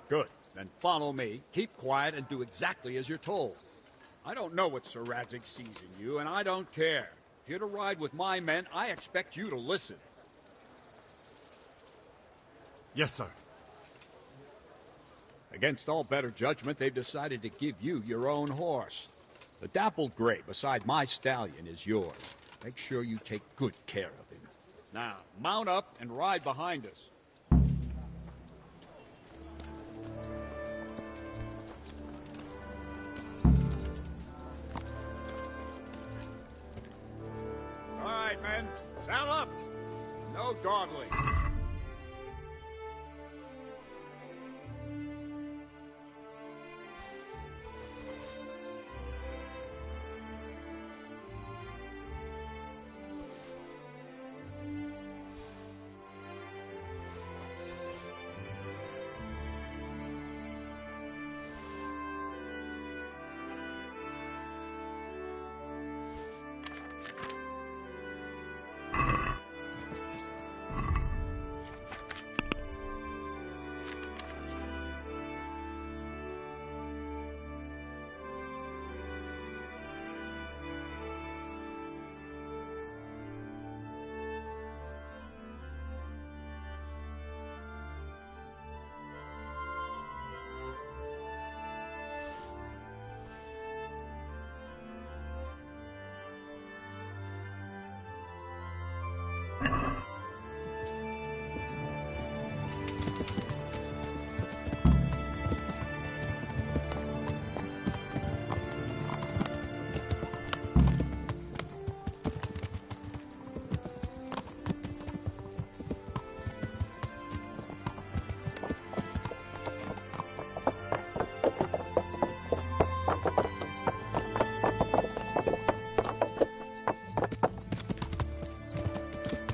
Good. Then follow me, keep quiet, and do exactly as you're told. I don't know what Sir Radzig sees in you, and I don't care. If you're to ride with my men, I expect you to listen. Yes, sir. Against all better judgment, they've decided to give you your own horse. The dappled gray beside my stallion is yours. Make sure you take good care of him. Now, mount up and ride behind us. All right, men. Saddle up. No dawdling.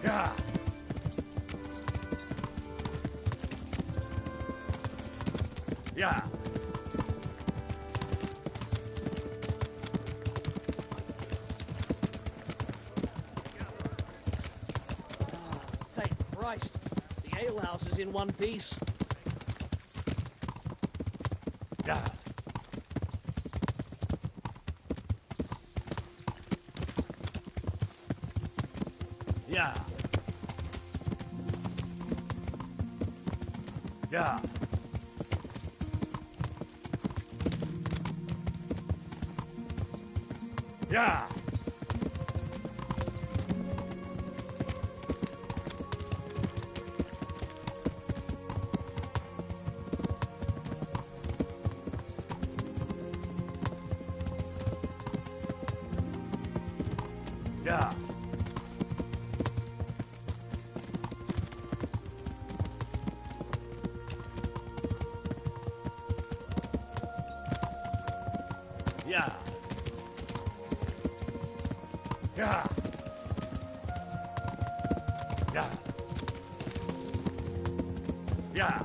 Yeah. Yeah. Thank Christ. The alehouse is in one piece. Yeah. Yeah. Yeah. Yeah. Yeah. Yeah. Yeah. Yeah. Yeah.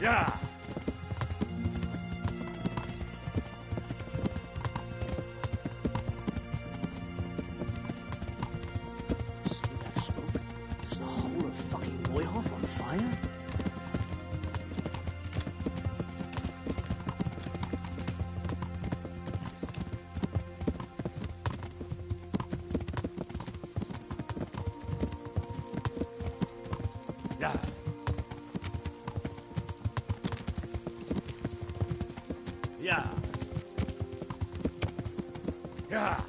Yeah. See that smoke? Is the whole of fucking Neuhof on fire? Yeah. Yeah. Yeah.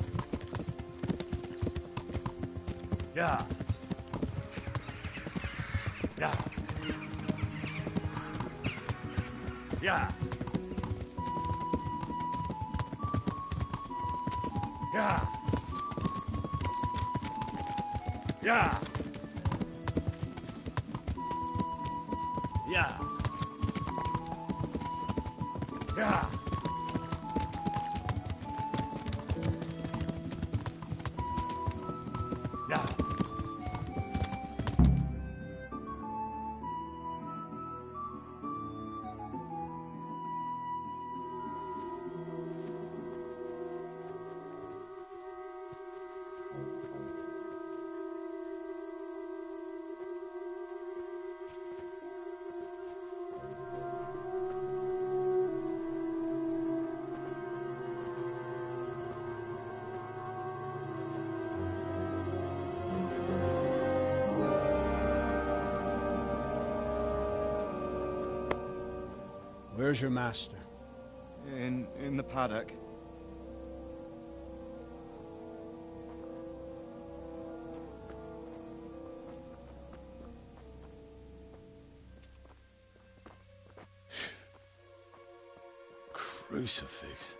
Yeah. Yeah. Yeah. Yeah. Yeah. Yeah. Yeah. Yeah. Where's your master? In the paddock. Crucifix?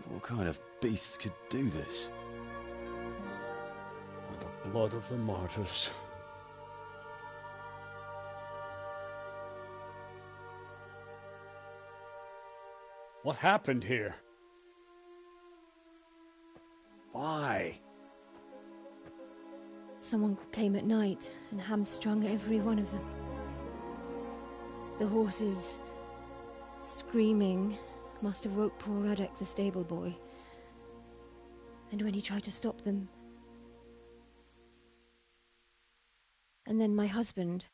What kind of beasts could do this? The blood of the martyrs. What happened here? Why? Someone came at night and hamstrung every one of them. The horses, screaming, must have woke poor Ruddock, the stable boy. And when he tried to stop them... And then my husband.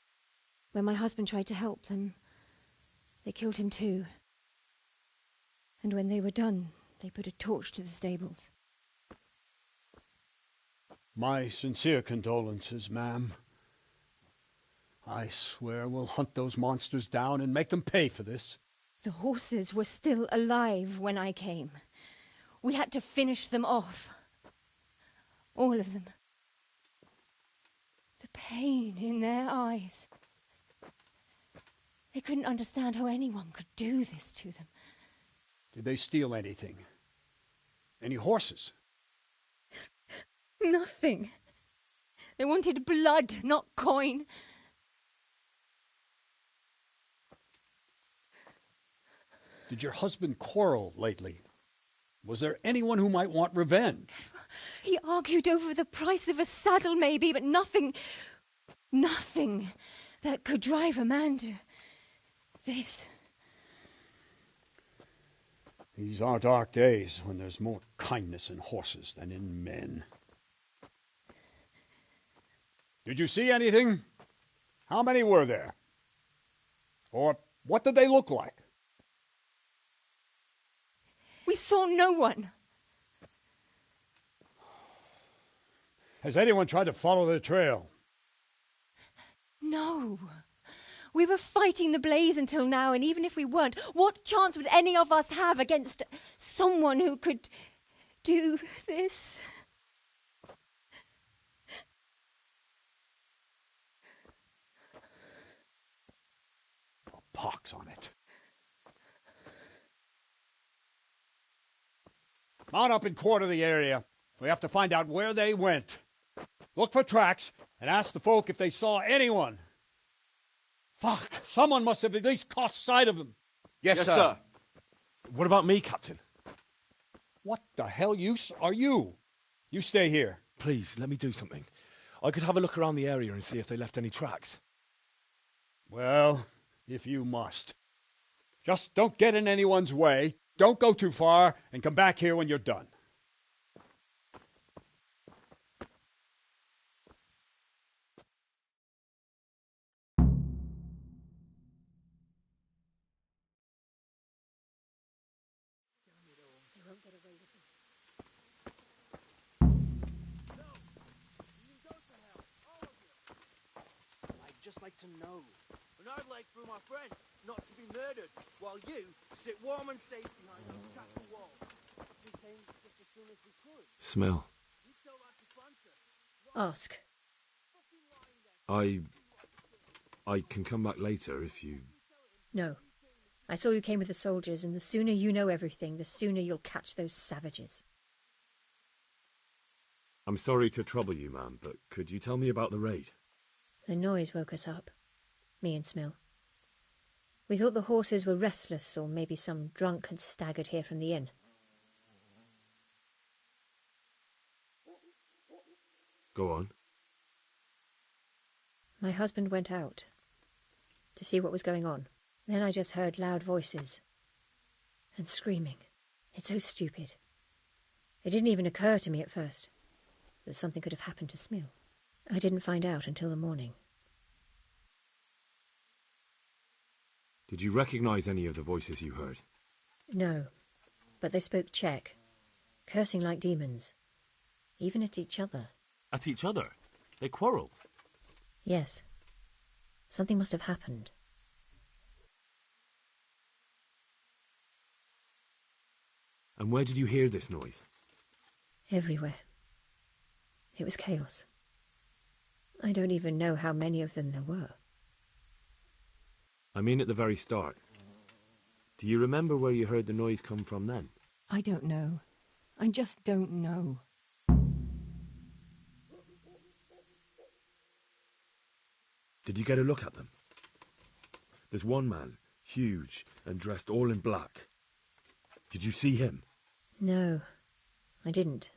When my husband tried to help them, they killed him too. And when they were done, they put a torch to the stables. My sincere condolences, ma'am. I swear we'll hunt those monsters down and make them pay for this. The horses were still alive when I came. We had to finish them off. All of them. The pain in their eyes. They couldn't understand how anyone could do this to them. Did they steal anything? Any horses? Nothing. They wanted blood, not coin. Did your husband quarrel lately? Was there anyone who might want revenge? He argued over the price of a saddle, maybe, but nothing that could drive a man to this. These are dark days when there's more kindness in horses than in men. Did you see anything? How many were there? Or what did they look like? We saw no one. Has anyone tried to follow the trail? No. We were fighting the blaze until now, and even if we weren't, what chance would any of us have against someone who could do this? A pox on it. Mount up and quarter the area. We have to find out where they went. Look for tracks and ask the folk if they saw anyone. Fuck! Someone must have at least caught sight of them. Yes, sir. What about me, Captain? What the hell use are you? You stay here. Please, let me do something. I could have a look around the area and see if they left any tracks. Well, if you must. Just don't get in anyone's way, don't go too far, and come back here when you're done. I'd just like to know. And I'd like for my friend not to be murdered, while you sit warm and safe behind those castle walls. We came just as soon as we could. Smell. You tell that to Francis. Ask. I can come back later if you... No. I saw you came with the soldiers, and the sooner you know everything, the sooner you'll catch those savages. I'm sorry to trouble you, ma'am, but could you tell me about the raid? The noise woke us up. Me and Smill. We thought the horses were restless, or maybe some drunk had staggered here from the inn. Go on. My husband went out to see what was going on. Then I just heard loud voices and screaming. It's so stupid. It didn't even occur to me at first that something could have happened to Smill. I didn't find out until the morning. Did you recognize any of the voices you heard? No, but they spoke Czech, cursing like demons, even at each other. At each other? They quarrelled? Yes. Something must have happened. And where did you hear this noise? Everywhere. It was chaos. I don't even know how many of them there were. I mean at the very start. Do you remember where you heard the noise come from then? I don't know. I just don't know. Did you get a look at them? There's one man, huge and dressed all in black. Did you see him? No, I didn't.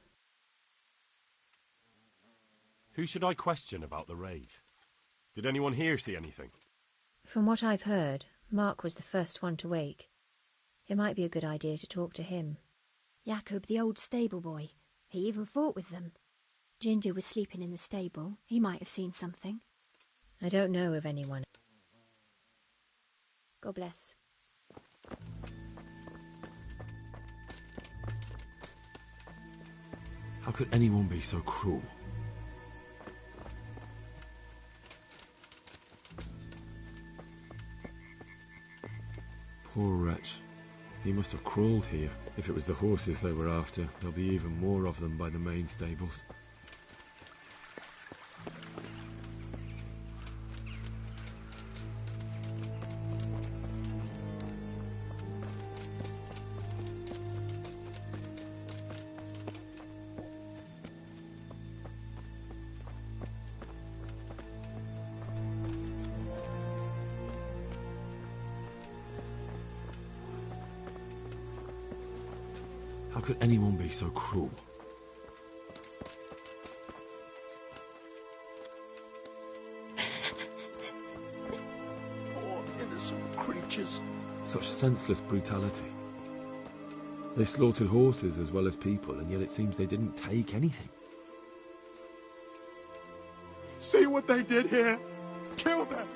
Who should I question about the raid? Did anyone here see anything? From what I've heard, Mark was the first one to wake. It might be a good idea to talk to him. Jacob, the old stable boy. He even fought with them. Ginger was sleeping in the stable. He might have seen something. I don't know of anyone. God bless. How could anyone be so cruel? Poor wretch. He must have crawled here. If it was the horses they were after, there'll be even more of them by the main stables. How could anyone be so cruel? Poor innocent creatures. Such senseless brutality. They slaughtered horses as well as people, and yet it seems they didn't take anything. See what they did here? Kill them!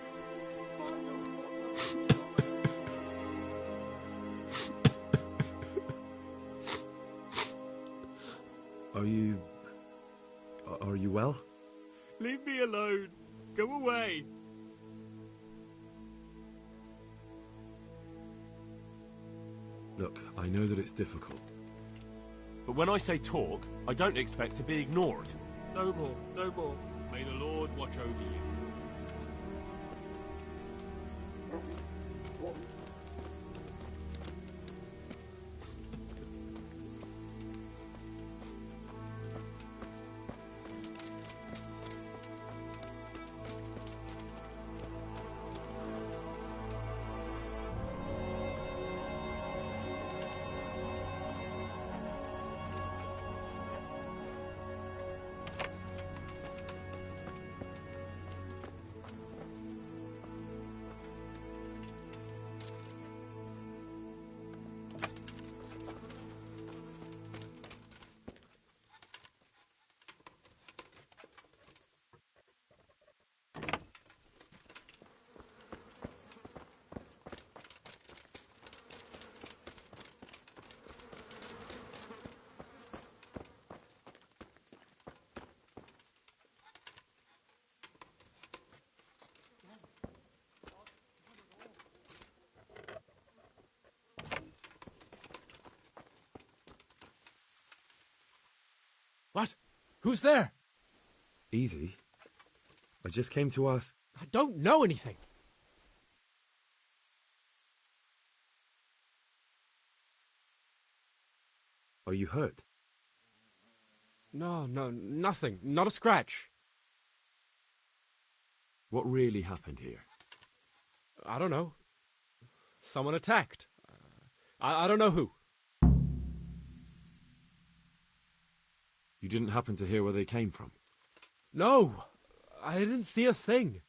Are you well? Leave me alone. Go away. Look, I know that it's difficult. But when I say talk, I don't expect to be ignored. No more, no more. May the Lord watch over you. What? Who's there? Easy. I just came to ask... I don't know anything. Are you hurt? No, nothing. Not a scratch. What really happened here? I don't know. Someone attacked. I don't know who. You didn't happen to hear where they came from? No, I didn't see a thing.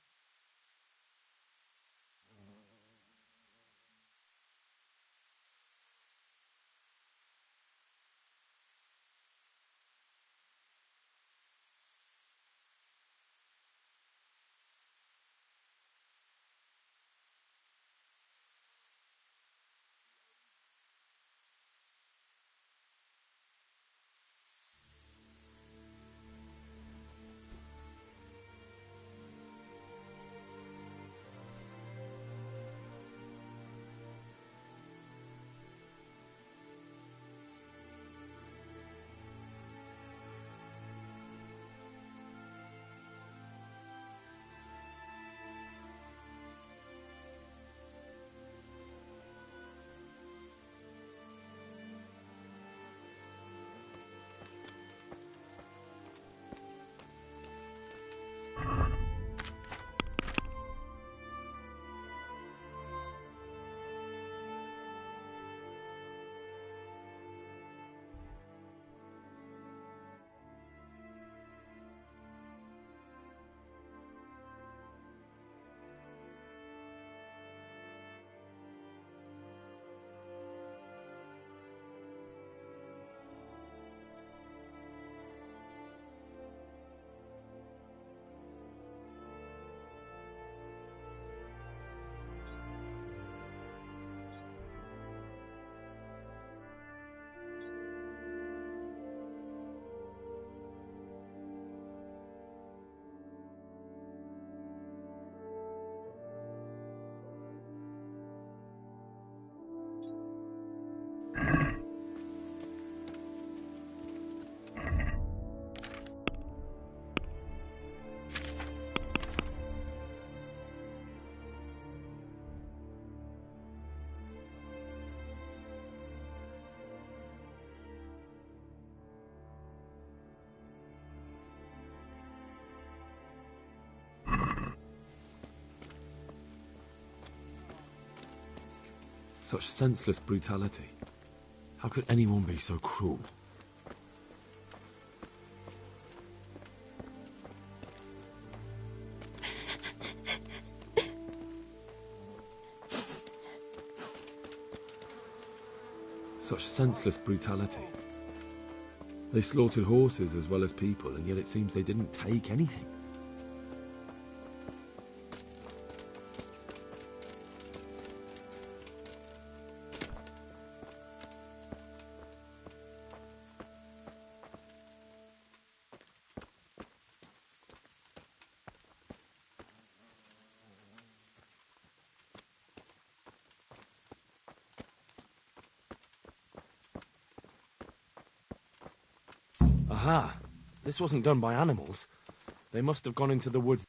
Such senseless brutality. How could anyone be so cruel? Such senseless brutality. They slaughtered horses as well as people, and yet it seems they didn't take anything. Aha! This wasn't done by animals. They must have gone into the woods.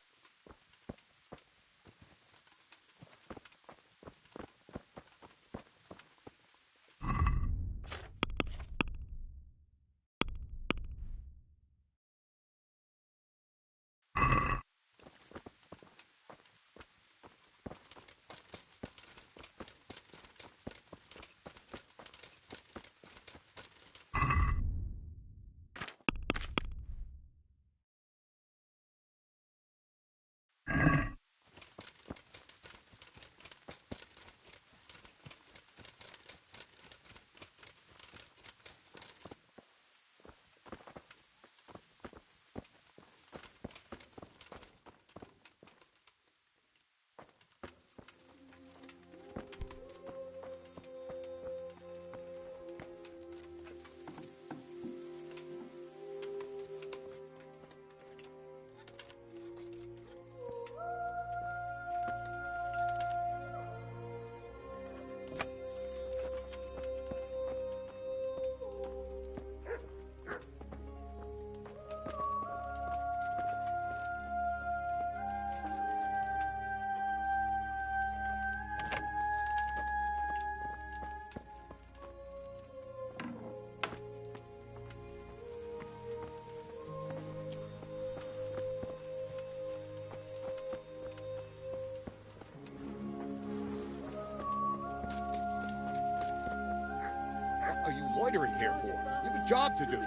What are you loitering here for? You have a job to do.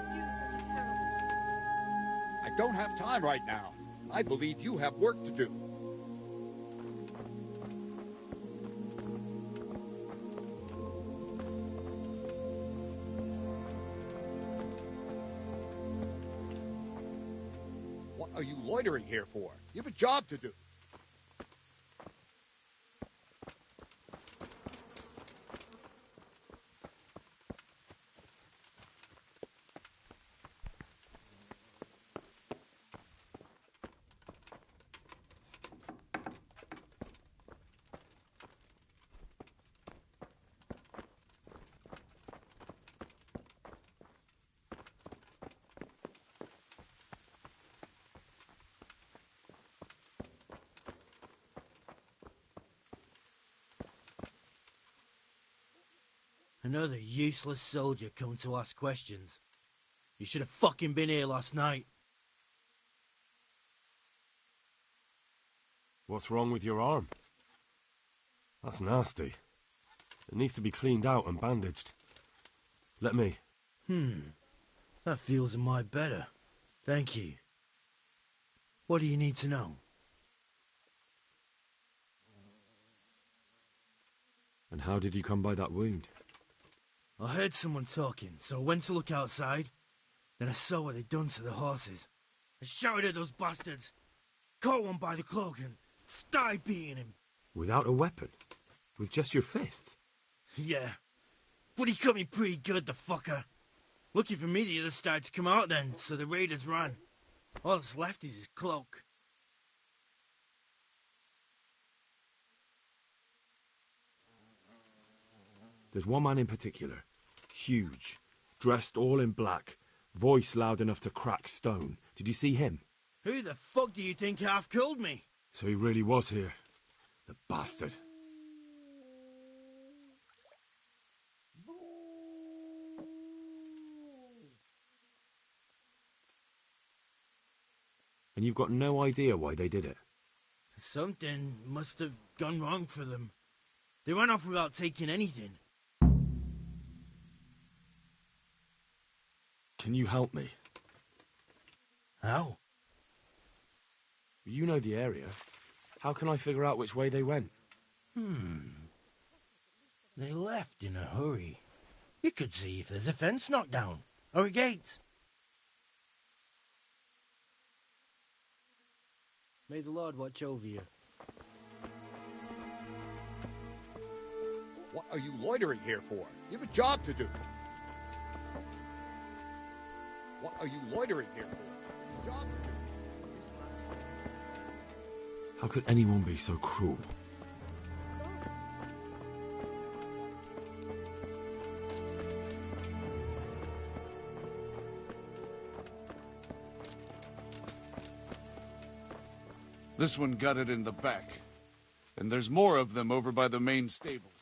I don't have time right now. I believe you have work to do. What are you loitering here for? You have a job to do. Another useless soldier coming to ask questions. You should have fucking been here last night. What's wrong with your arm? That's nasty. It needs to be cleaned out and bandaged. Let me. That feels a mite better. Thank you. What do you need to know? And how did you come by that wound? I heard someone talking, so I went to look outside. Then I saw what they'd done to the horses. I shouted at those bastards, caught one by the cloak and started beating him. Without a weapon? With just your fists? Yeah, but he cut me pretty good, the fucker. Lucky for me the others started to come out then, so the raiders ran. All that's left is his cloak. There's one man in particular. Huge. Dressed all in black. Voice loud enough to crack stone. Did you see him? Who the fuck do you think half killed me? So he really was here. The bastard. And you've got no idea why they did it? Something must have gone wrong for them. They ran off without taking anything. Can you help me? How? You know the area. How can I figure out which way they went? They left in a hurry. You could see if there's a fence knocked down, or a gate. May the Lord watch over you. What are you loitering here for? You have a job to do. What are you loitering here for? Job to do. How could anyone be so cruel? This one got it in the back. And there's more of them over by the main stables.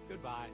Goodbye.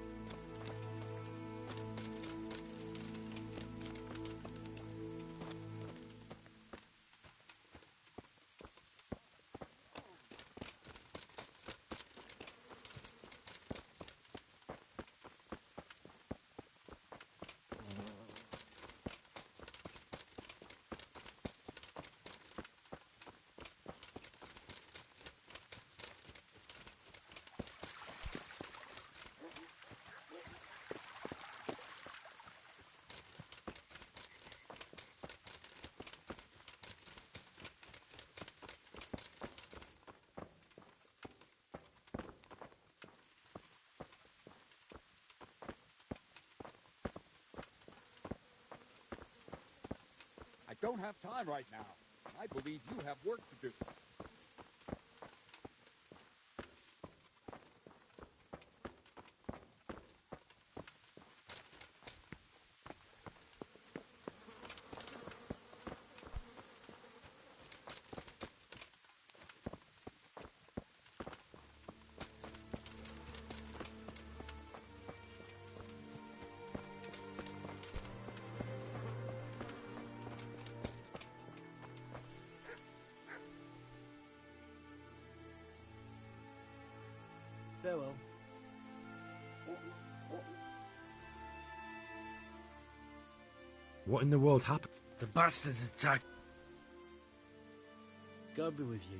don't have time right now. I believe you have work to do. Farewell. What in the world happened? The bastards attacked. God be with you.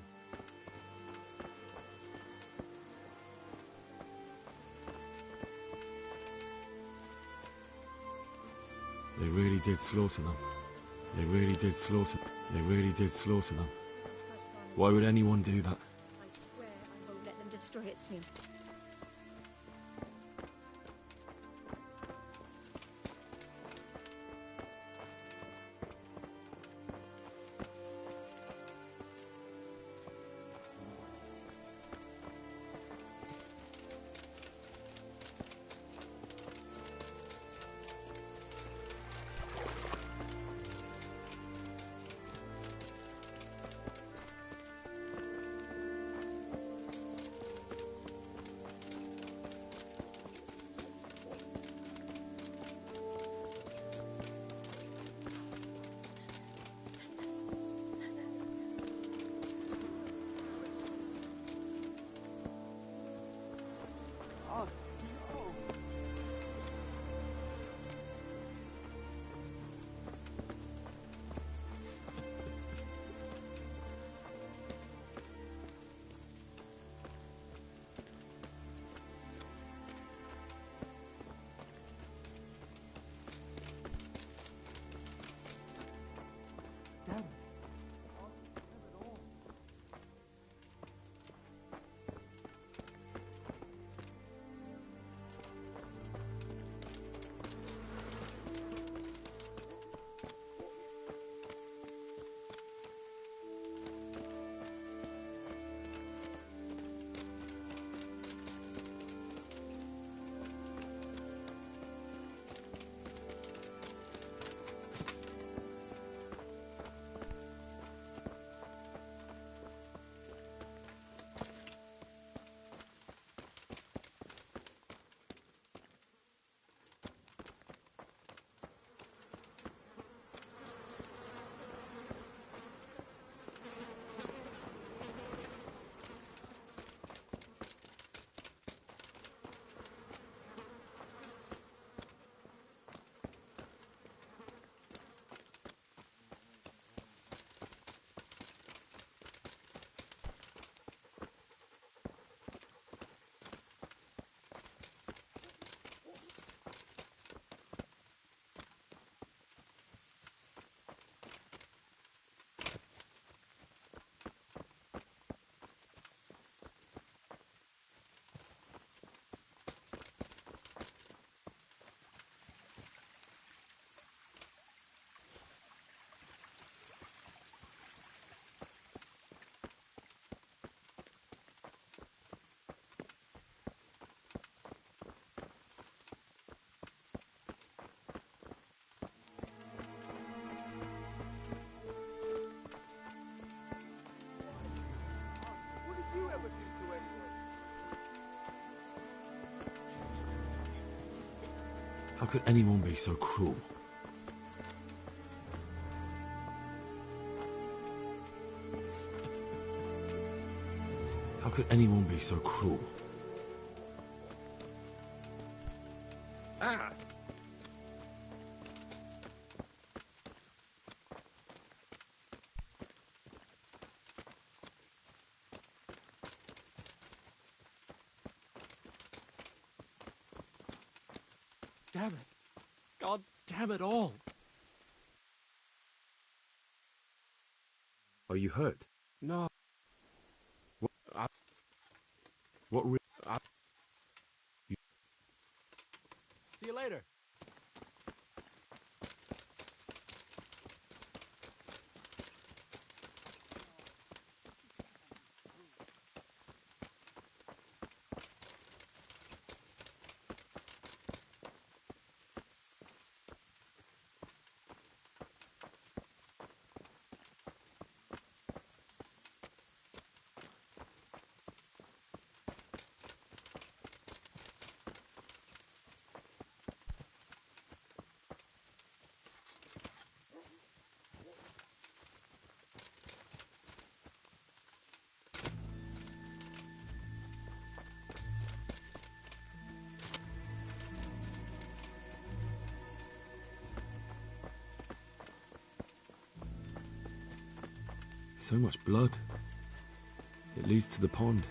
They really did slaughter them. They really did slaughter. They really did slaughter them. Why would anyone do that? I swear I won't let them destroy it, Smee. How could anyone be so cruel? How could anyone be so cruel? Ah! Damn it. God damn it all. Are you hurt? No. What re- See you later. So much blood. It leads to the pond.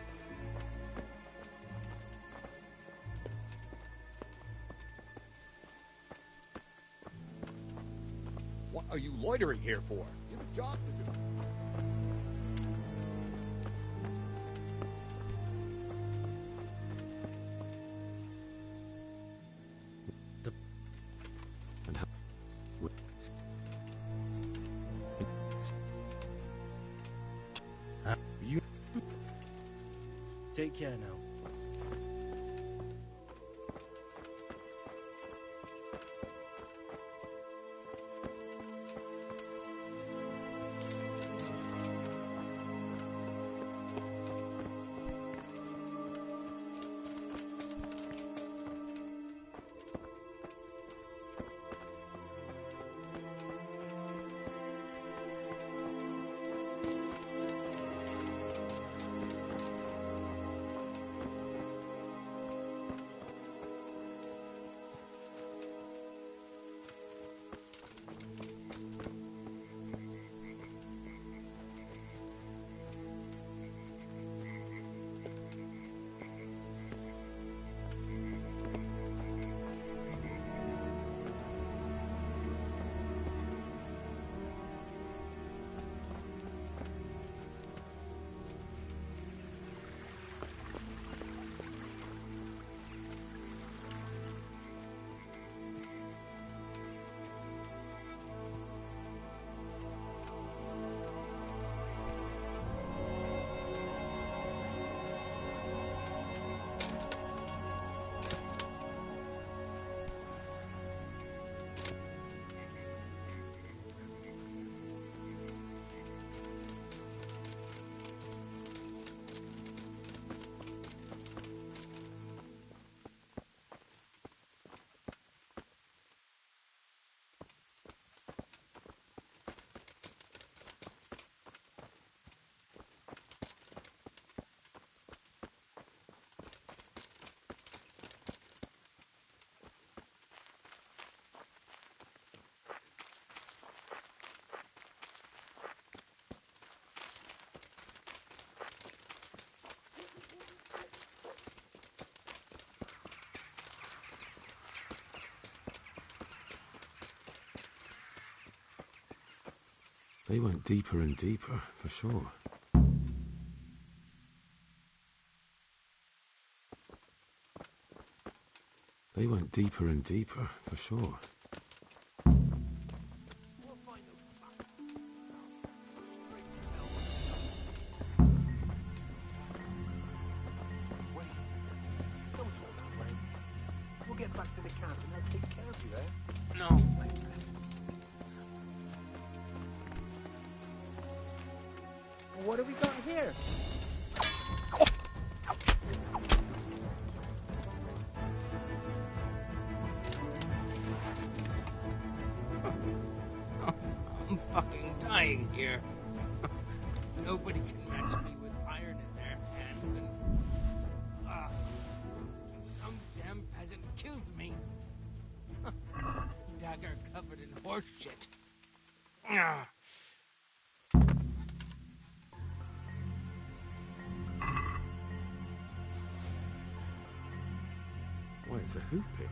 What are you loitering here for? You have a job to do. Take care now. They went deeper and deeper, for sure. They went deeper and deeper, for sure. We'll get back to the camp and I'll take care of you, eh? No, my friend. What have we got here? I'm fucking dying here. Nobody can match me with iron in their hands and some damn peasant kills me. Dagger covered in horse shit. Wait, it's a hoof pick.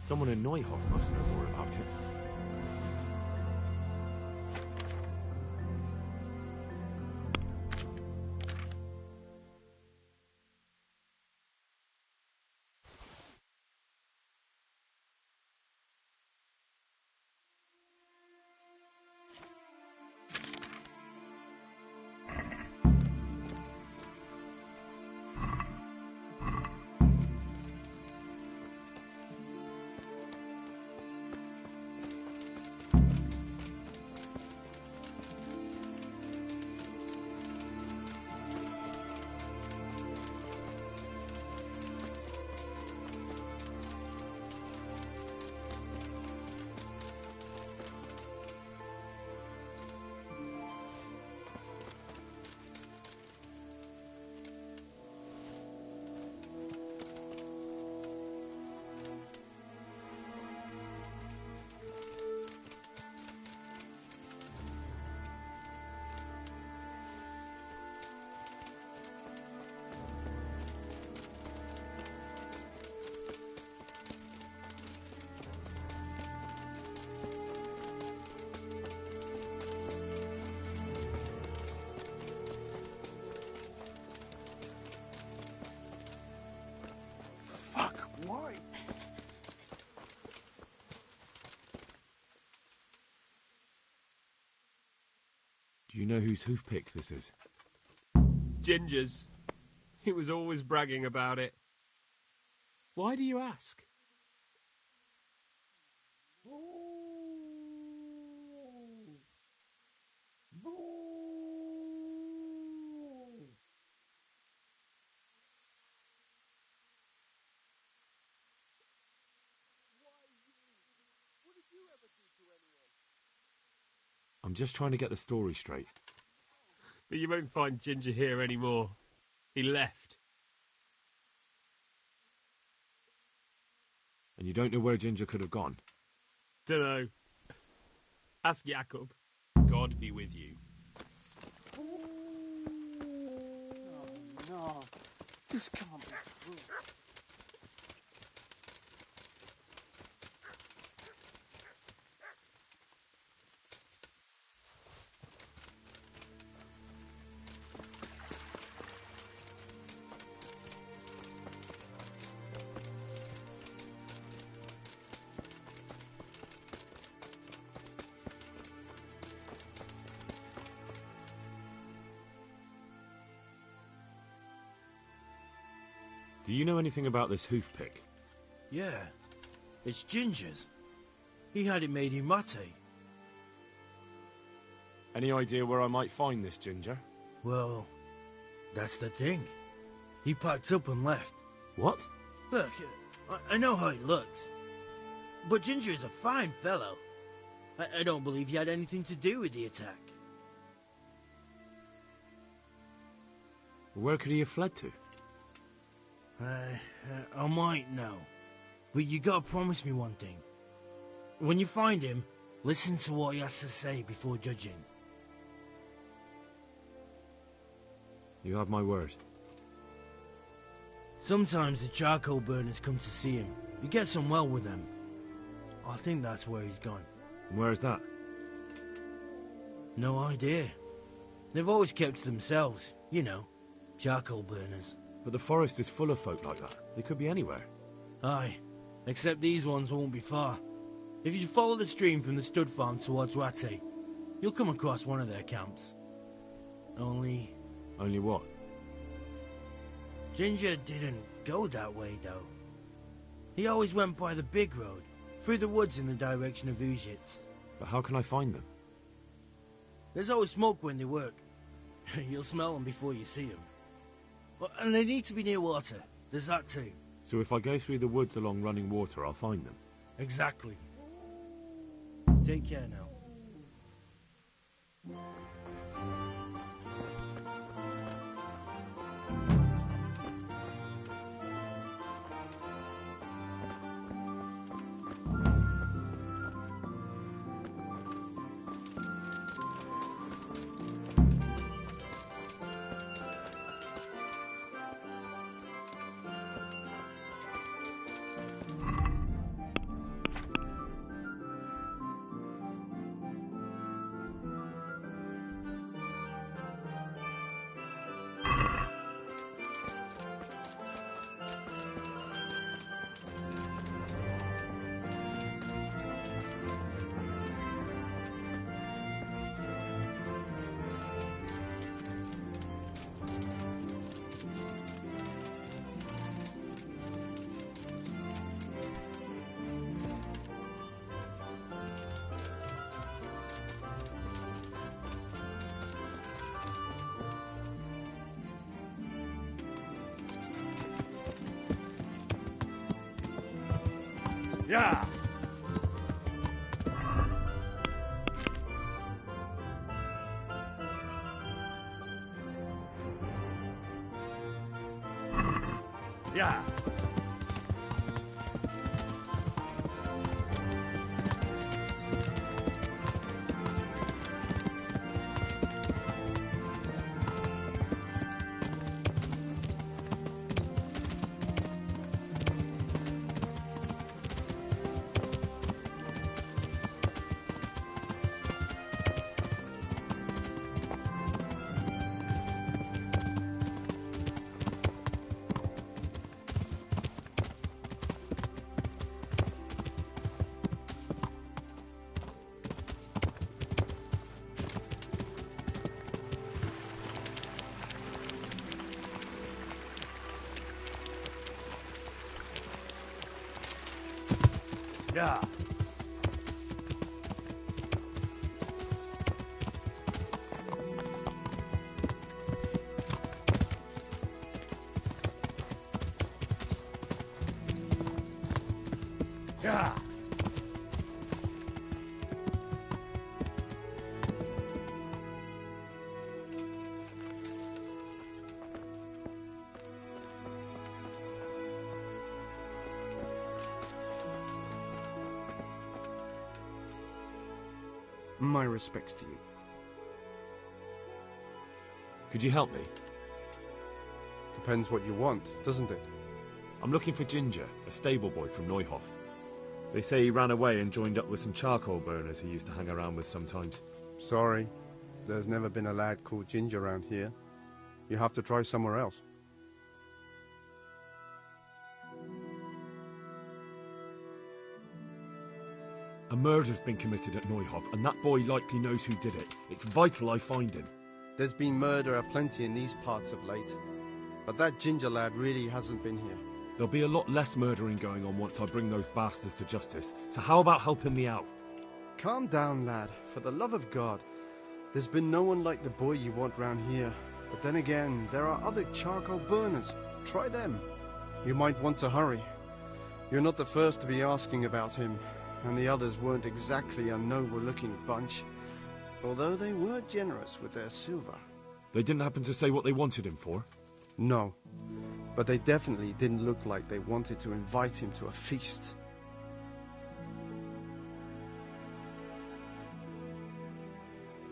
Someone in Neuhof must know more about it. Do you know whose hoofpick this is? Ginger's. He was always bragging about it. Why do you ask? I'm just trying to get the story straight. But you won't find Ginger here anymore. He left. And you don't know where Ginger could have gone? Dunno. Ask Jacob. God be with you. No. This can't be true. Do you know anything about this hoofpick? Yeah, it's Ginger's. He had it made in Mate. Any idea where I might find this Ginger? Well, that's the thing. He packed up and left. What? Look, I know how he looks. But Ginger is a fine fellow. I don't believe he had anything to do with the attack. Where could he have fled to? I might know. But you gotta promise me one thing. When you find him, listen to what he has to say before judging. You have my word. Sometimes the charcoal burners come to see him. He gets on well with them. I think that's where he's gone. And where is that? No idea. They've always kept to themselves, you know, charcoal burners. But the forest is full of folk like that. They could be anywhere. Aye, except these ones won't be far. If you follow the stream from the stud farm towards Rate, you'll come across one of their camps. Only what? Ginger didn't go that way, though. He always went by the big road, through the woods in the direction of Ujits. But how can I find them? There's always smoke when they work. You'll smell them before you see them. And they need to be near water. There's that too. So if I go through the woods along running water, I'll find them? Exactly. Take care now. Yeah. Yeah. Yeah. Yeah. My respects to you. Could you help me? Depends what you want, doesn't it? I'm looking for Ginger, a stable boy from Neuhof. They say he ran away and joined up with some charcoal burners he used to hang around with sometimes. Sorry, there's never been a lad called Ginger around here. You have to try somewhere else. A murder's been committed at Neuhof, and that boy likely knows who did it. It's vital I find him. There's been murder aplenty in these parts of late, but that Ginger lad really hasn't been here. There'll be a lot less murdering going on once I bring those bastards to justice, so how about helping me out? Calm down, lad, for the love of God. There's been no one like the boy you want round here. But then again, there are other charcoal burners. Try them. You might want to hurry. You're not the first to be asking about him, and the others weren't exactly a noble-looking bunch, although they were generous with their silver. They didn't happen to say what they wanted him for? No, but they definitely didn't look like they wanted to invite him to a feast.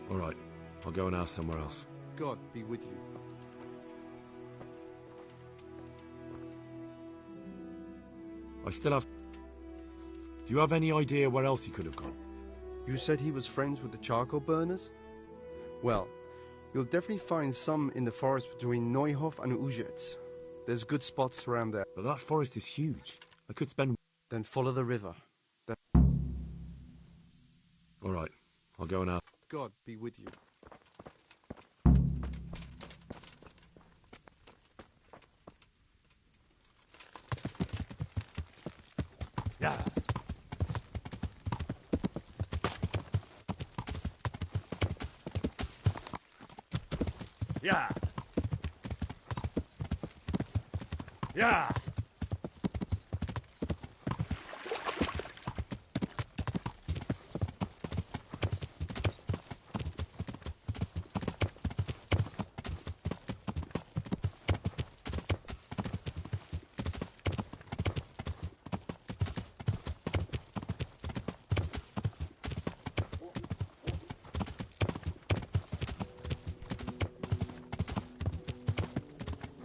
All right, I'll go and ask somewhere else. God be with you. I still have... Do you have any idea where else he could have gone? You said he was friends with the charcoal burners? Well, you'll definitely find some in the forest between Neuhof and Ujetz. There's good spots around there. But that forest is huge. I could spend... Then follow the river. All right, I'll go and ask. God be with you. Yeah. Yeah. Yeah.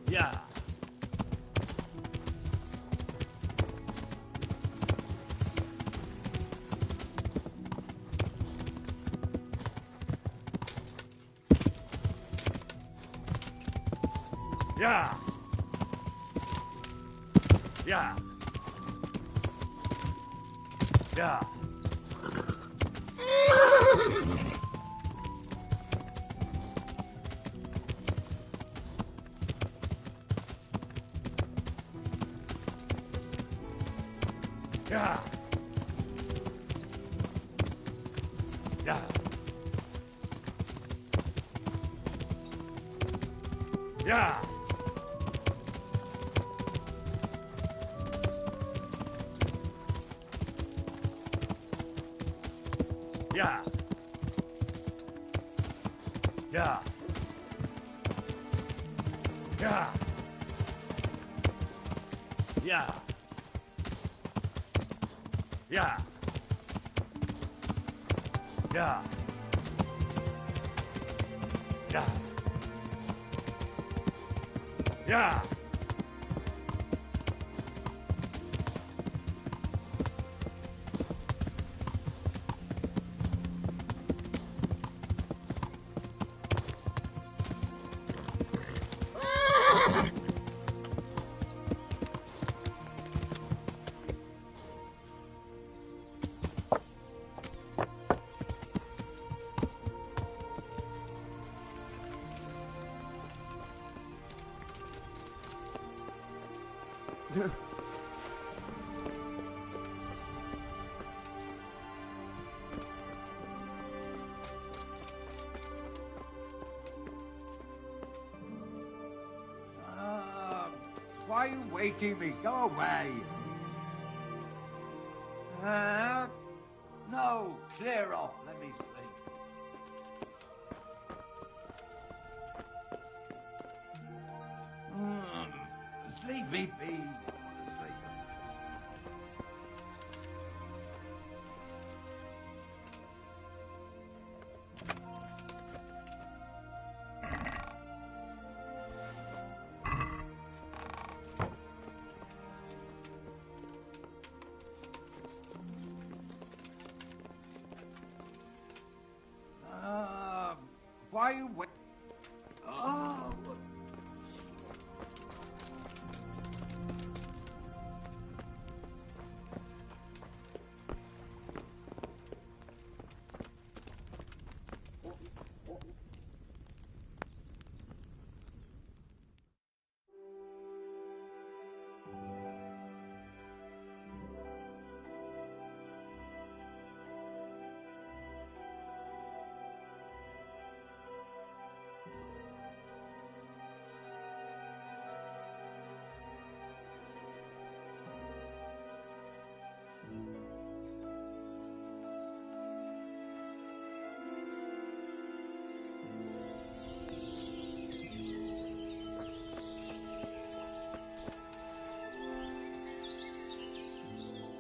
Yeah. Yeah. Yeah. Yeah. Yeah. Yeah. Yeah. Yeah. Yeah. Yeah. Yeah. Yeah. Yeah. Yeah. Yeah. why are you waking me? Go away. No, clear off. Let me sleep. Leave me be. I want to sleep. Why are you wait? Oh.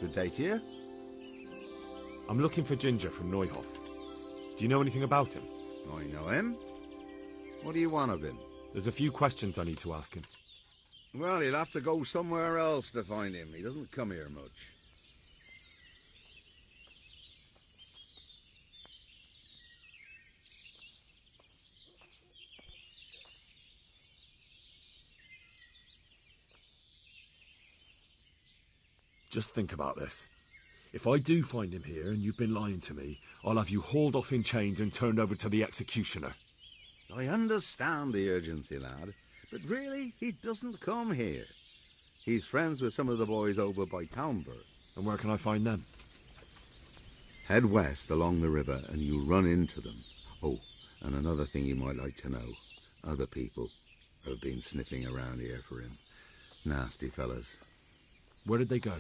Good day to you. I'm looking for Ginger from Neuhof. Do you know anything about him? I know him. What do you want of him? There's a few questions I need to ask him. Well, you'll have to go somewhere else to find him. He doesn't come here much. Just think about this. If I do find him here and you've been lying to me, I'll have you hauled off in chains and turned over to the executioner. I understand the urgency, lad, but really, he doesn't come here. He's friends with some of the boys over by Townburg. And where can I find them? Head west along the river and you'll run into them. Oh, and another thing you might like to know. Other people have been sniffing around here for him. Nasty fellas. Where did they go?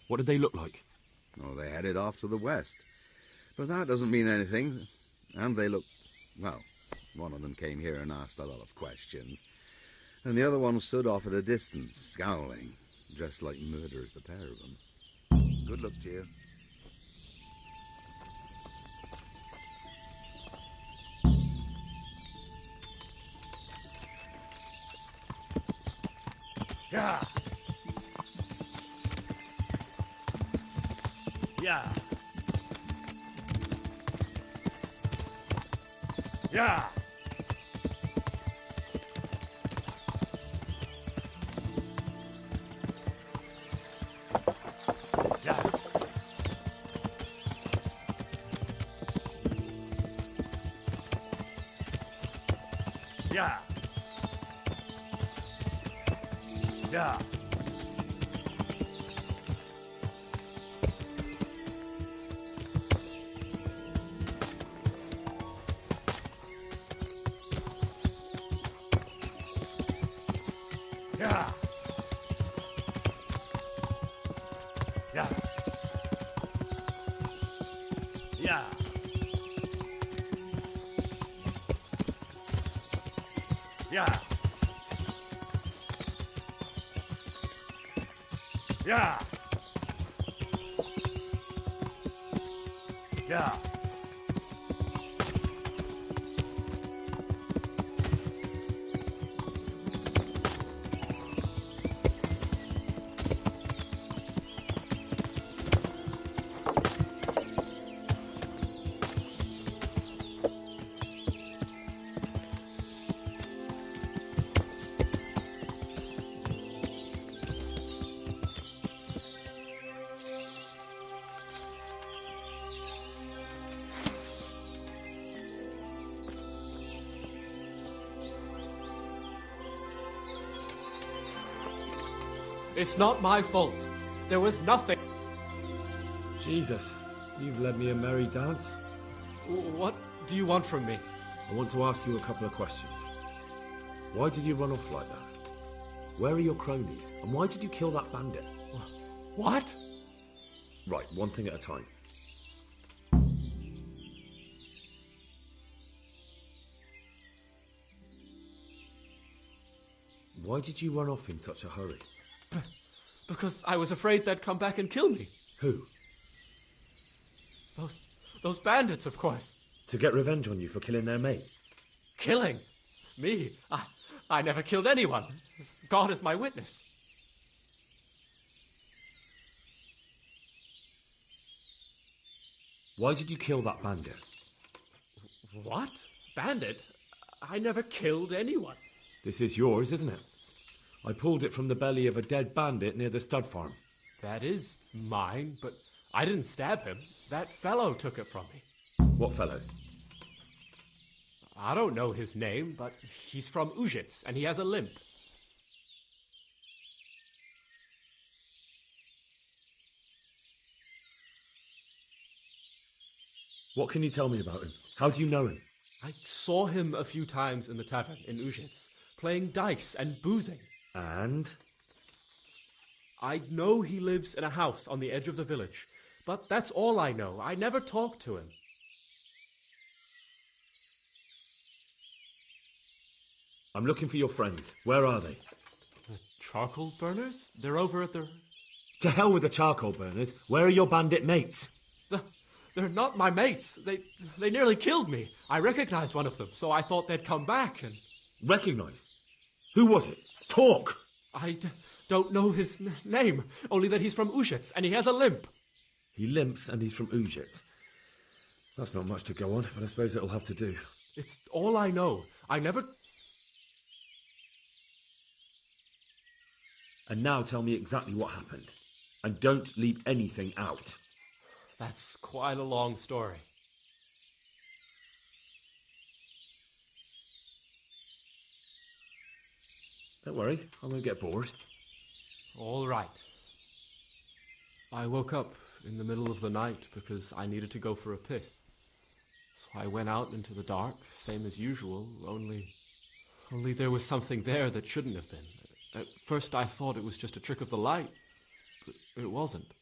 What did they look like? Oh, they headed off to the west. But that doesn't mean anything. And they look... well, one of them came here and asked a lot of questions. And the other one stood off at a distance, scowling. Dressed like murderers, the pair of them. Good luck to you. Yeah. Yeah. Yeah. Yeah. Yeah. Yeah. Yeah. Yeah. Yeah. Yeah. Yeah. Yeah. It's not my fault. There was nothing. Jesus, you've led me a merry dance. What do you want from me? I want to ask you a couple of questions. Why did you run off like that? Where are your cronies? And why did you kill that bandit? What? Right, one thing at a time. Why did you run off in such a hurry? Because I was afraid they'd come back and kill me. Who? Those bandits, of course. To get revenge on you for killing their mate? Killing? Me? I never killed anyone. God is my witness. Why did you kill that bandit? What? Bandit? I never killed anyone. This is yours, isn't it? I pulled it from the belly of a dead bandit near the stud farm. That is mine, but I didn't stab him. That fellow took it from me. What fellow? I don't know his name, but he's from Ujits, and he has a limp. What can you tell me about him? How do you know him? I saw him a few times in the tavern in Ujits, playing dice and boozing. And? I know he lives in a house on the edge of the village, but that's all I know. I never talked to him. I'm looking for your friends. Where are they? The charcoal burners? They're over at the... To hell with the charcoal burners. Where are your bandit mates? They're not my mates. They nearly killed me. I recognized one of them, so I thought they'd come back and... Recognized? Who was it? Talk! I don't know his name, only that he's from Ujits, and he has a limp. He limps and he's from Ujits. That's not much to go on, but I suppose it'll have to do. It's all I know. I never... And now tell me exactly what happened. And don't leave anything out. That's quite a long story. Don't worry, I won't get bored. All right. I woke up in the middle of the night because I needed to go for a piss. So I went out into the dark, same as usual, only there was something there that shouldn't have been. At first I thought it was just a trick of the light, but it wasn't.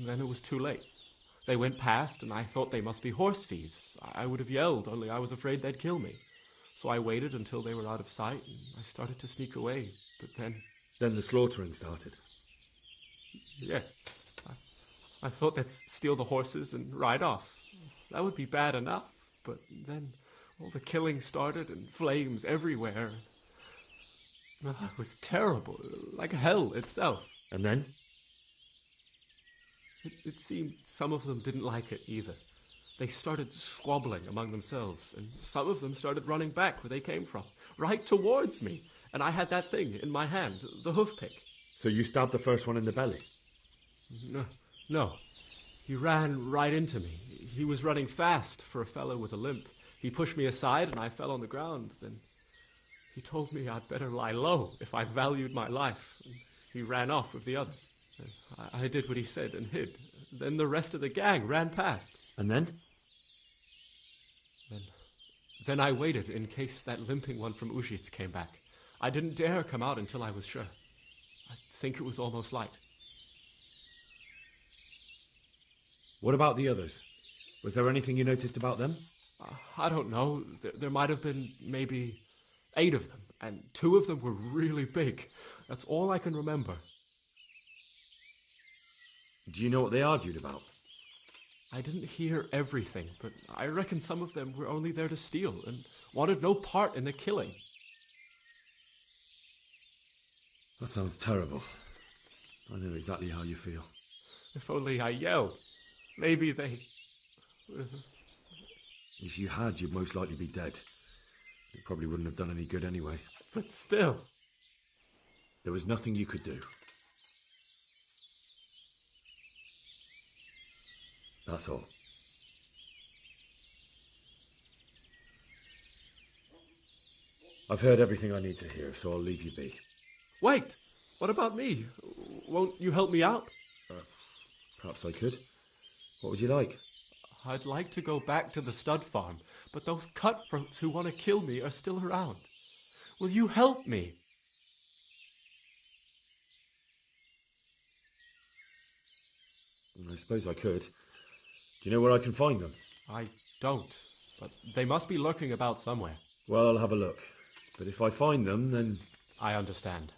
Then it was too late. They went past, and I thought they must be horse thieves. I would have yelled, only I was afraid they'd kill me. So I waited until they were out of sight, and I started to sneak away, but then... Then the slaughtering started? Yes. I thought they'd steal the horses and ride off. That would be bad enough, but then all the killing started, and flames everywhere. It was terrible, like hell itself. And then? It seemed some of them didn't like it either. They started squabbling among themselves, and some of them started running back where they came from, right towards me. And I had that thing in my hand, the hoof pick. So you stabbed the first one in the belly? No. He ran right into me. He was running fast for a fellow with a limp. He pushed me aside, and I fell on the ground. Then he told me I'd better lie low if I valued my life. And he ran off with the others. I did what he said and hid. Then the rest of the gang ran past. And then? Then I waited in case that limping one from Ujits came back. I didn't dare come out until I was sure. I think it was almost light. What about the others? Was there anything you noticed about them? I don't know. There might have been maybe 8 of them, and 2 of them were really big. That's all I can remember. Do you know what they argued about? I didn't hear everything, but I reckon some of them were only there to steal and wanted no part in the killing. That sounds terrible. I know exactly how you feel. If only I yelled. Maybe they... If you had, you'd most likely be dead. It probably wouldn't have done any good anyway. But still... There was nothing you could do. That's all. I've heard everything I need to hear, so I'll leave you be. Wait! What about me? Won't you help me out? Perhaps I could. What would you like? I'd like to go back to the stud farm, but those cutthroats who want to kill me are still around. Will you help me? I suppose I could. Do you know where I can find them? I don't, but they must be lurking about somewhere. Well, I'll have a look. But if I find them, then... I understand.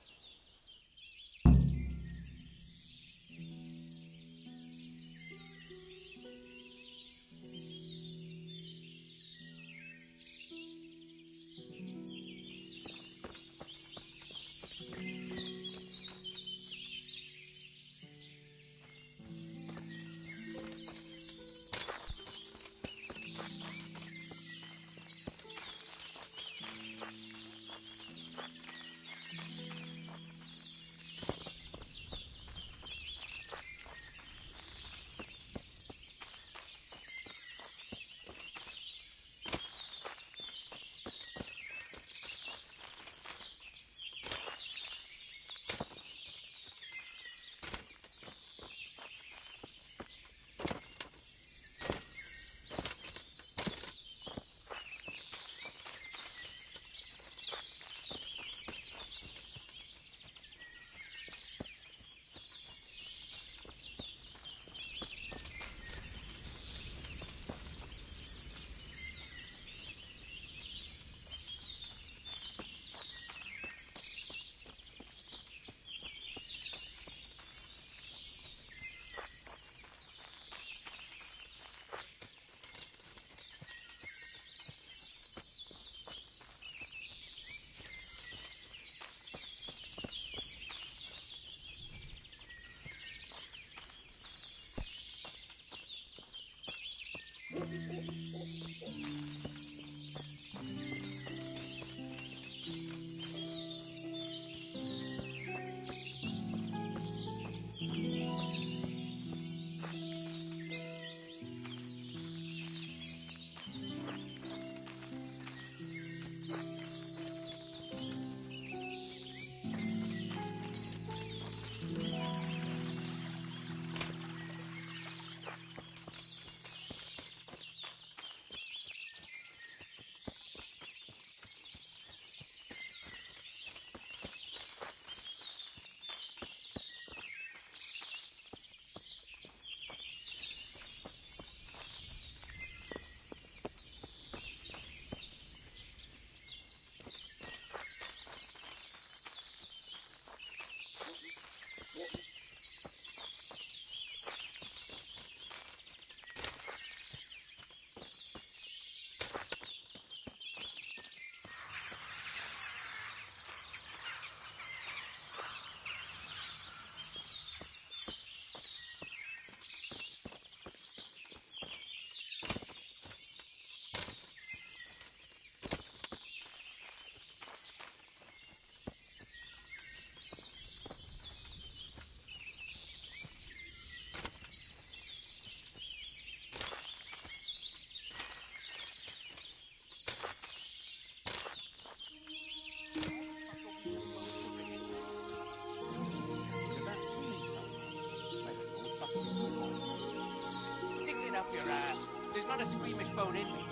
Stick it up your ass. There's not a squeamish bone in me.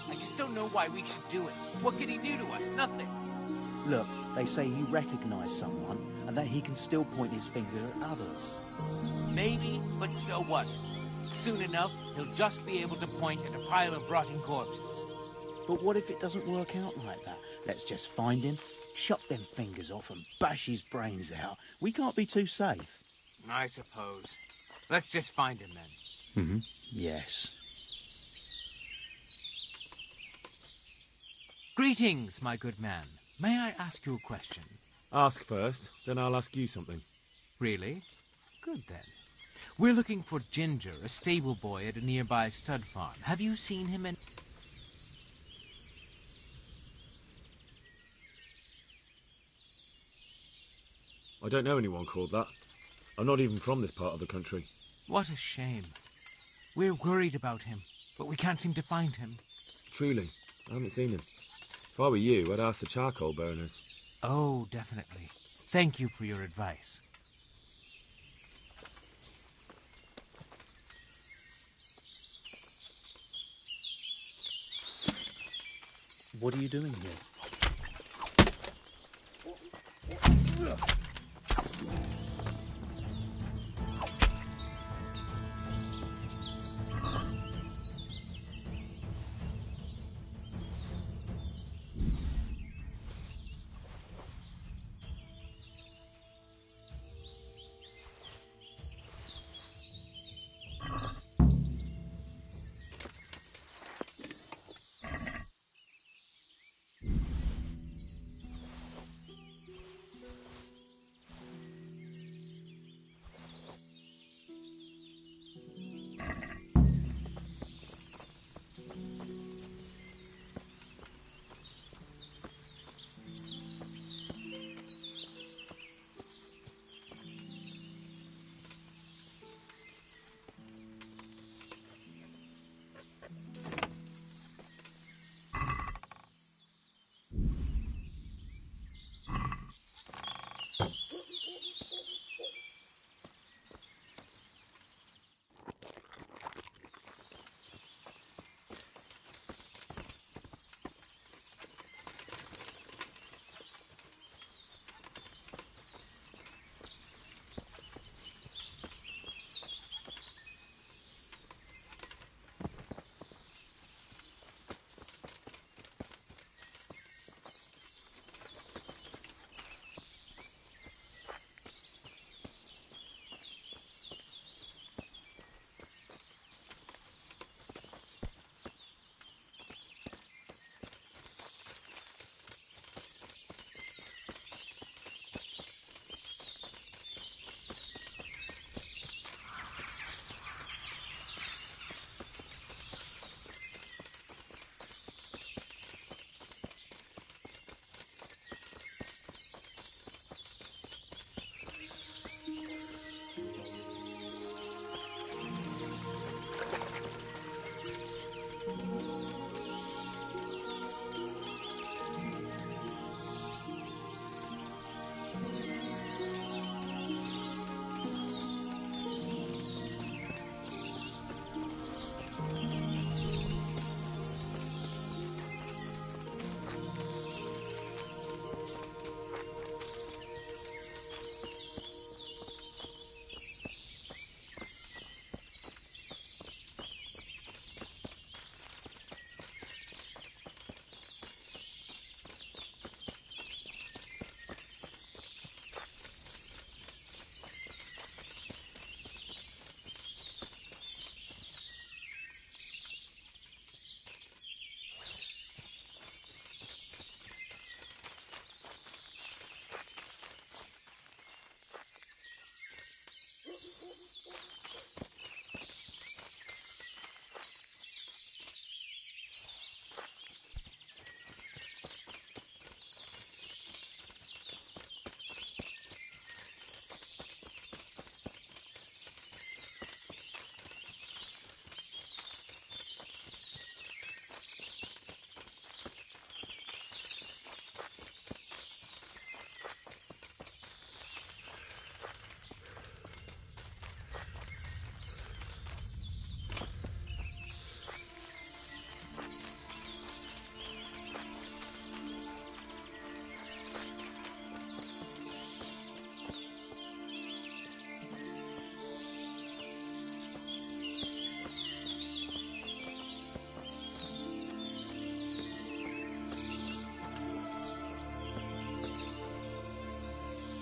I just don't know why we should do it. What could he do to us? Nothing. Look, they say he recognised someone and that he can still point his finger at others. Maybe, but so what? Soon enough, he'll just be able to point at a pile of rotting corpses. But what if it doesn't work out like that? Let's just find him, chop them fingers off and bash his brains out. We can't be too safe. I suppose. Let's just find him then. Mm-hmm. Yes. Greetings, my good man. May I ask you a question? Ask first, then I'll ask you something. Really? Good then. We're looking for Ginger, a stable boy at a nearby stud farm. Have you seen him in... I don't know anyone called that. I'm not even from this part of the country. What a shame. We're worried about him, but we can't seem to find him. Truly, I haven't seen him. If I were you, I'd ask the charcoal burners. Oh, definitely. Thank you for your advice. What are you doing here?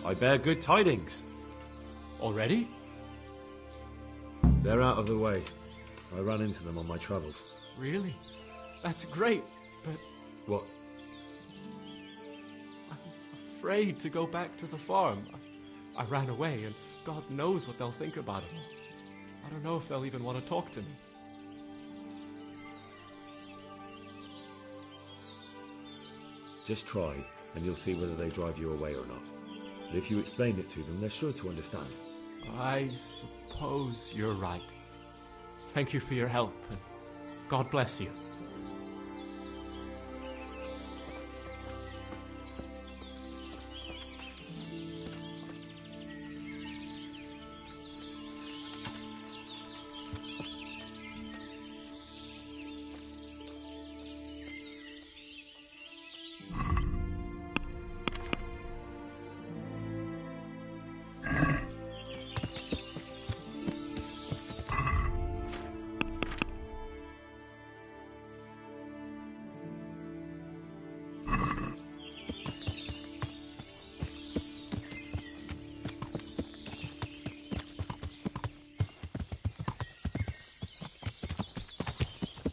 I bear good tidings. Already? They're out of the way. I ran into them on my travels. Really? That's great, but What? I'm afraid to go back to the farm. I ran away, and God knows what they'll think about it all. I don't know if they'll even want to talk to me. Just try, and you'll see whether they drive you away or not. But if you explain it to them, they're sure to understand. I suppose you're right. Thank you for your help, and God bless you.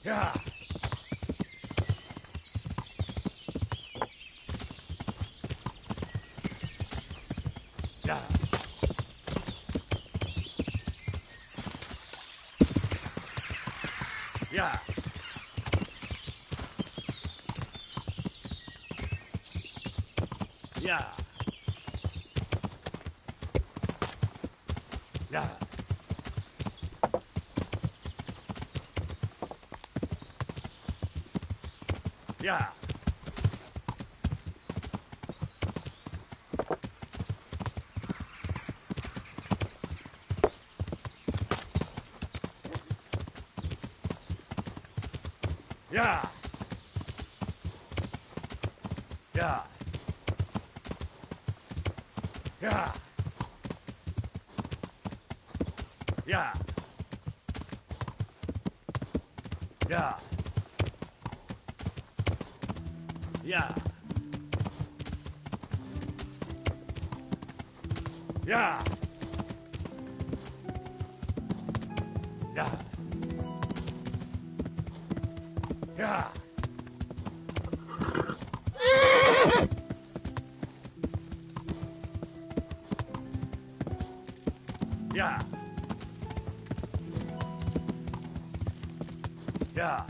Yeah. Yeah. Yeah. Yeah. Yeah. Yeah. Yeah. Yeah. Yeah. Yeah. Yeah. Yeah. Yeah. Yeah. Yeah. Yeah. Yeah.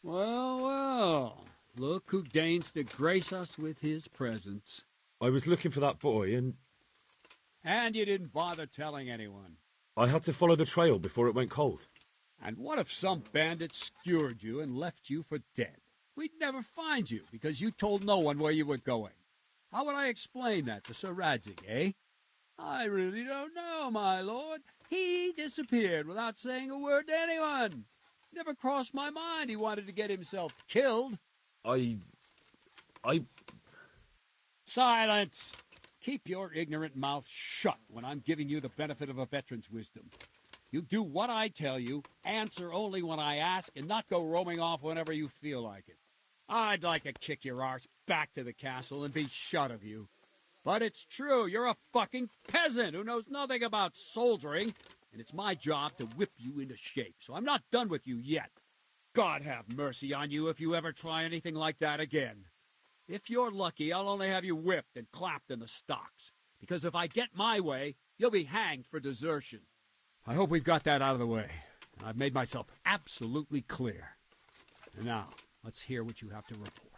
Well, well. Look who deigns to grace us with his presence. I was looking for that boy, and And you didn't bother telling anyone. I had to follow the trail before it went cold. And what if some bandit skewered you and left you for dead? We'd never find you because you told no one where you were going. How would I explain that to Sir Radzig, eh? I really don't know, my lord. He disappeared without saying a word to anyone. Never crossed my mind he wanted to get himself killed. I... Silence! Keep your ignorant mouth shut when I'm giving you the benefit of a veteran's wisdom. You do what I tell you, answer only when I ask, and not go roaming off whenever you feel like it. I'd like to kick your arse back to the castle and be shut of you. But it's true, you're a fucking peasant who knows nothing about soldiering, and it's my job to whip you into shape, so I'm not done with you yet. God have mercy on you if you ever try anything like that again. If you're lucky, I'll only have you whipped and clapped in the stocks, because if I get my way, you'll be hanged for desertion. I hope we've got that out of the way, and I've made myself absolutely clear. And now, let's hear what you have to report.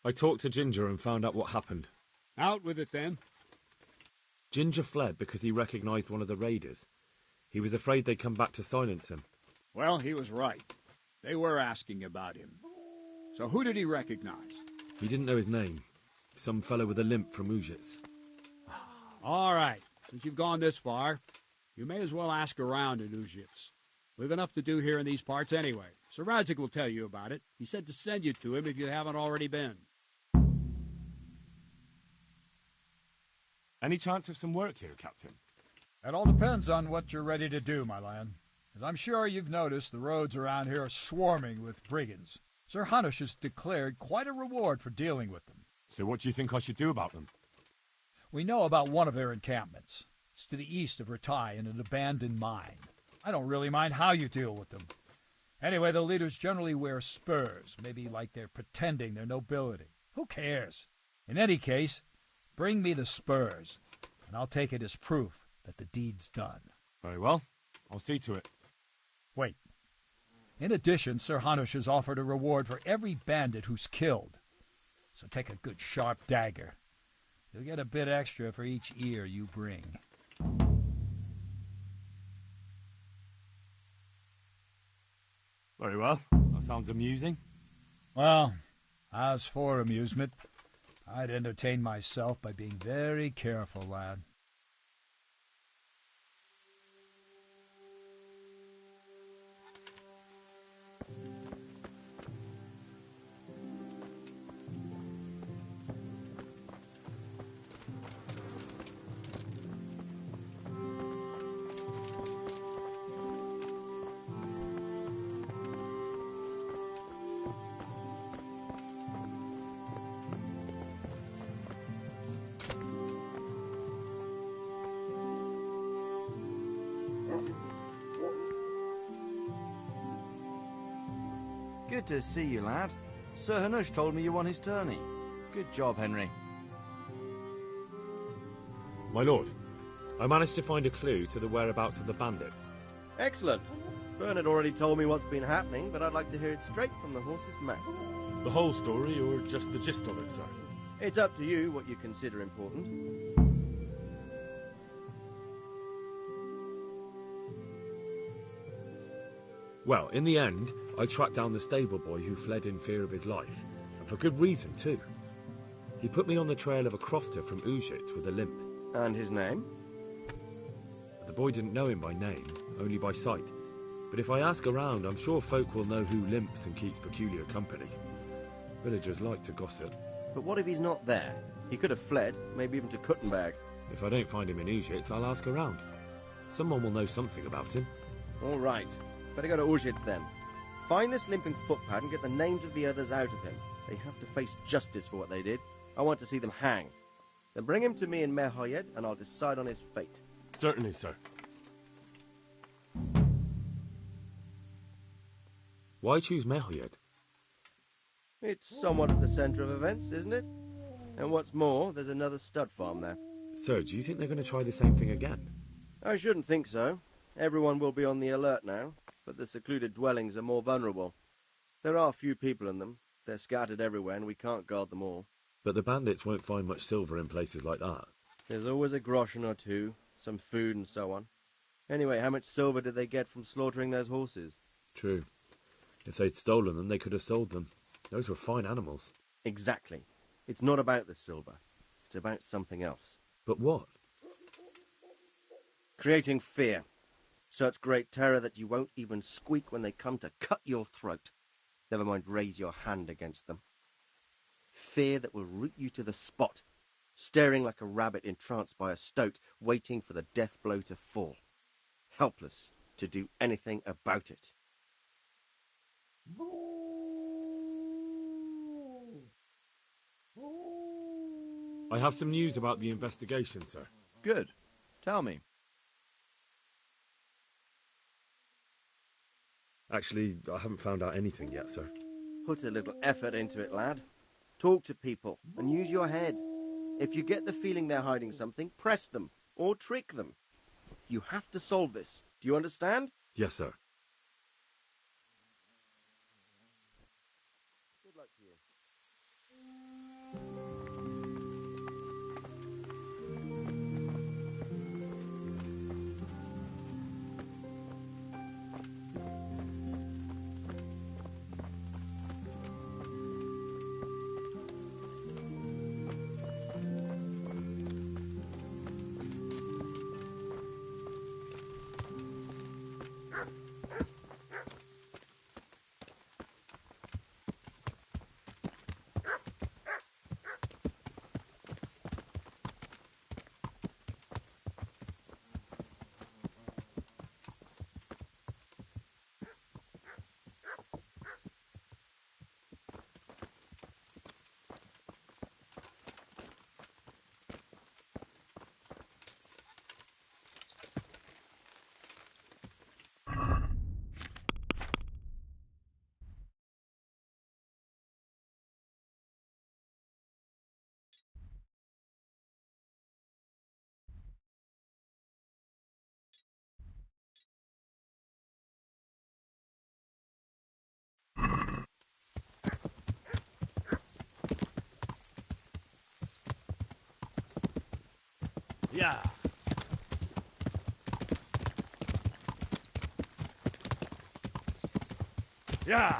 I talked to Ginger and found out what happened. Out with it, then. Ginger fled because he recognized one of the raiders. He was afraid they'd come back to silence him. Well, he was right. They were asking about him. So who did he recognize? He didn't know his name. Some fellow with a limp from Ujits. All right. Since you've gone this far, you may as well ask around in Ujits. We've enough to do here in these parts anyway. Sir Radzig will tell you about it. He said to send you to him if you haven't already been. Any chance of some work here, Captain? It all depends on what you're ready to do, my lad. As I'm sure you've noticed, the roads around here are swarming with brigands. Sir Hanush has declared quite a reward for dealing with them. So what do you think I should do about them? We know about one of their encampments. It's to the east of Ratai in an abandoned mine. I don't really mind how you deal with them. Anyway, the leaders generally wear spurs, maybe like they're pretending they're nobility. Who cares? In any case, bring me the spurs, and I'll take it as proof that the deed's done. Very well. I'll see to it. Wait. In addition, Sir Hanush has offered a reward for every bandit who's killed. So take a good sharp dagger. You'll get a bit extra for each ear you bring. Very well. That sounds amusing. Well, as for amusement, I'd entertain myself by being very careful, lad. Good to see you, lad. Sir Hanush told me you won his tourney. Good job, Henry. My lord, I managed to find a clue to the whereabouts of the bandits. Excellent. Bernard already told me what's been happening, but I'd like to hear it straight from the horse's mouth. The whole story, or just the gist of it, sir? It's up to you what you consider important. Well, in the end, I tracked down the stable boy who fled in fear of his life, and for good reason, too. He put me on the trail of a crofter from Ujit with a limp. And his name? The boy didn't know him by name, only by sight. But if I ask around, I'm sure folk will know who limps and keeps peculiar company. Villagers like to gossip. But what if he's not there? He could have fled, maybe even to Kuttenberg. If I don't find him in Ujits, I'll ask around. Someone will know something about him. All right. Better go to Ujits then. Find this limping footpad and get the names of the others out of him. They have to face justice for what they did. I want to see them hang. Then bring him to me in Merhoyed and I'll decide on his fate. Certainly, sir. Why choose Merhoyed? It's somewhat at the centre of events, isn't it? And what's more, there's another stud farm there. So, do you think they're going to try the same thing again? I shouldn't think so. Everyone will be on the alert now, but the secluded dwellings are more vulnerable. There are few people in them. They're scattered everywhere and we can't guard them all. But the bandits won't find much silver in places like that. There's always a groschen or two, some food and so on. Anyway, how much silver did they get from slaughtering those horses? True. If they'd stolen them, they could have sold them. Those were fine animals. Exactly. It's not about the silver. It's about something else. But what? Creating fear. Such great terror that you won't even squeak when they come to cut your throat. Never mind raise your hand against them. Fear that will root you to the spot, staring like a rabbit entranced by a stoat, waiting for the death blow to fall. Helpless to do anything about it. I have some news about the investigation, sir. Good. Tell me. Actually, I haven't found out anything yet, sir. Put a little effort into it, lad. Talk to people and use your head. If you get the feeling they're hiding something, press them or trick them. You have to solve this. Do you understand? Yes, sir. Good luck to you. Yeah. Yeah.